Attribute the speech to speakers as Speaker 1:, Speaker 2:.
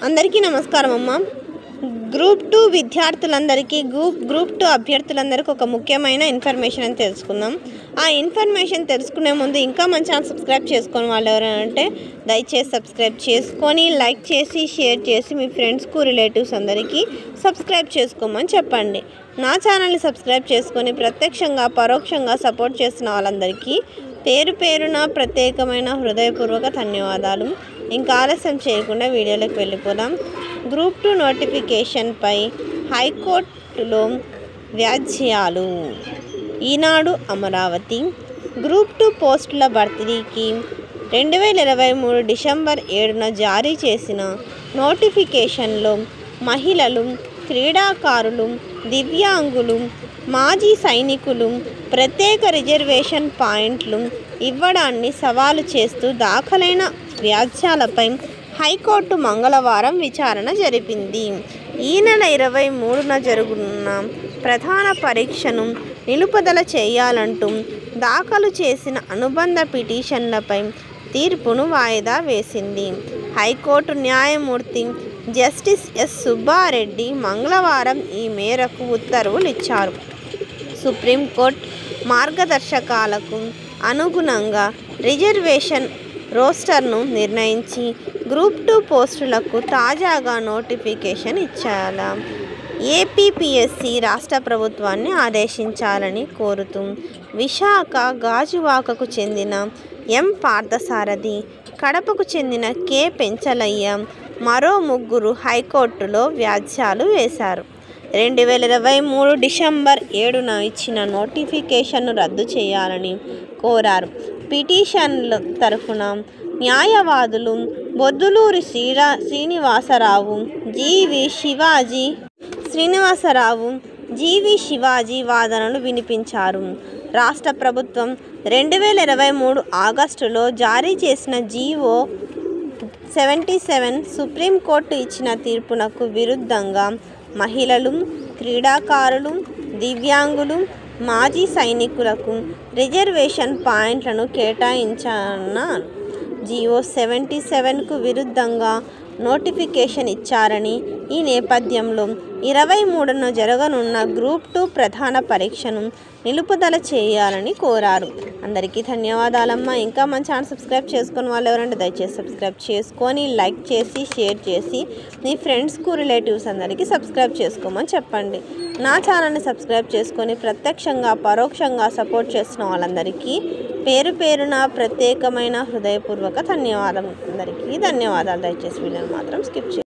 Speaker 1: అందరికీ నమస్కారం అమ్మ. గ్రూప్ 2 విద్యార్థులందరికీ గ్రూప్ 2 అభ్యర్థులందరికీ ఒక ముఖ్యమైన ఇన్ఫర్మేషన్ అని తెలుసుకుందాం. ఆ ఇన్ఫర్మేషన్ తెలుసుకునే ముందు ఇంకా మన ఛానల్ సబ్స్క్రైబ్ చేసుకొని వాళ్ళు ఎవరైనా అంటే దయచేసి సబ్స్క్రైబ్ చేసుకొని లైక్ చేసి షేర్ చేసి మీ ఫ్రెండ్స్కు రిలేటివ్స్ అందరికీ సబ్స్క్రైబ్ చేసుకోమని చెప్పండి. నా ఛానల్ని సబ్స్క్రైబ్ చేసుకొని ప్రత్యక్షంగా పరోక్షంగా సపోర్ట్ చేస్తున్న వాళ్ళందరికీ పేరు పేరున ప్రత్యేకమైన హృదయపూర్వక ధన్యవాదాలు. ఇంకా ఆలస్యం చేయకుండా వీడియోలోకి వెళ్ళిపోదాం. గ్రూప్ 2 నోటిఫికేషన్పై హైకోర్టులో వ్యాజ్యాలు. ఈనాడు అమరావతి గ్రూప్ 2 పోస్టుల భర్తీకి 2023 డిసెంబర్ 7న జారీ చేసిన నోటిఫికేషన్లో మహిళలు, క్రీడాకారులు, దివ్యాంగులు, మాజీ సైనికులు ప్రత్యేక రిజర్వేషన్ పాయింట్లు ఇవ్వడాన్ని సవాలు చేస్తూ దాఖలైన వ్యాజ్యాలపై హైకోర్టు మంగళవారం విచారణ జరిపింది. ఈ నెల 23న జరుగుతున్న ప్రధాన పరీక్షను నిలుపుదల చేయాలంటూ దాఖలు చేసిన అనుబంధ పిటిషన్లపై తీర్పును వాయిదా వేసింది. హైకోర్టు న్యాయమూర్తి జస్టిస్ ఎస్ సుబ్బారెడ్డి మంగళవారం ఈ మేరకు ఉత్తర్వులు ఇచ్చారు. సుప్రీంకోర్టు మార్గదర్శకాలకు అనుగుణంగా రిజర్వేషన్ రోస్టర్ను నిర్ణయించి గ్రూప్ 2 పోస్టులకు తాజాగా నోటిఫికేషన్ ఇచ్చేలా ఏపీపీఎస్సీ రాష్ట్ర ప్రభుత్వాన్ని ఆదేశించాలని కోరుతూ విశాఖ గాజువాకకు చెందిన ఎం పార్థసారథి, కడపకు చెందిన కె పెంచలయ్య మరో ముగ్గురు హైకోర్టులో వ్యాజ్యాలు వేశారు. 2023 డిసెంబర్ 7న ఇచ్చిన నోటిఫికేషన్ను రద్దు చేయాలని కోరారు. పిటిషన్ల తరఫున న్యాయవాదులు బొద్దులూరి శ్రీనివాసరావు, జీవి శివాజీ వాదనలు వినిపించారు. రాష్ట్ర ప్రభుత్వం 2023 ఆగస్టులో జారీ చేసిన జీవో 77 సుప్రీంకోర్టు ఇచ్చిన తీర్పునకు విరుద్ధంగా మహిళలు, క్రీడాకారులు, దివ్యాంగులు, మాజీ సైనికులకు రిజర్వేషన్ పాయింట్లను కేటాయించాలన్న జీవో 77కు విరుద్ధంగా నోటిఫికేషన్ ఇచ్చారని, ఈ నేపథ్యంలో 23న జరగనున్న గ్రూప్ 2 ప్రధాన పరీక్షను నిలుపుదల చేయాలని కోరారు. అందరికీ ధన్యవాదాలమ్మా. ఇంకా మన ఛానల్ సబ్స్క్రైబ్ చేసుకుని వాళ్ళు ఎవరంటే దయచేసి సబ్స్క్రైబ్ చేసుకొని లైక్ చేసి షేర్ చేసి మీ ఫ్రెండ్స్కు రిలేటివ్స్ అందరికీ సబ్స్క్రైబ్ చేసుకోమని చెప్పండి. నా ఛానల్ని సబ్స్క్రైబ్ చేసుకొని ప్రత్యక్షంగా పరోక్షంగా సపోర్ట్ చేస్తున్న వాళ్ళందరికీ పేరు పేరున ప్రత్యేకమైన హృదయపూర్వక ధన్యవాదాలు. అందరికీ ధన్యవాదాలు. దయచేసి వీళ్ళని మాత్రం స్కిప్ చేయండి.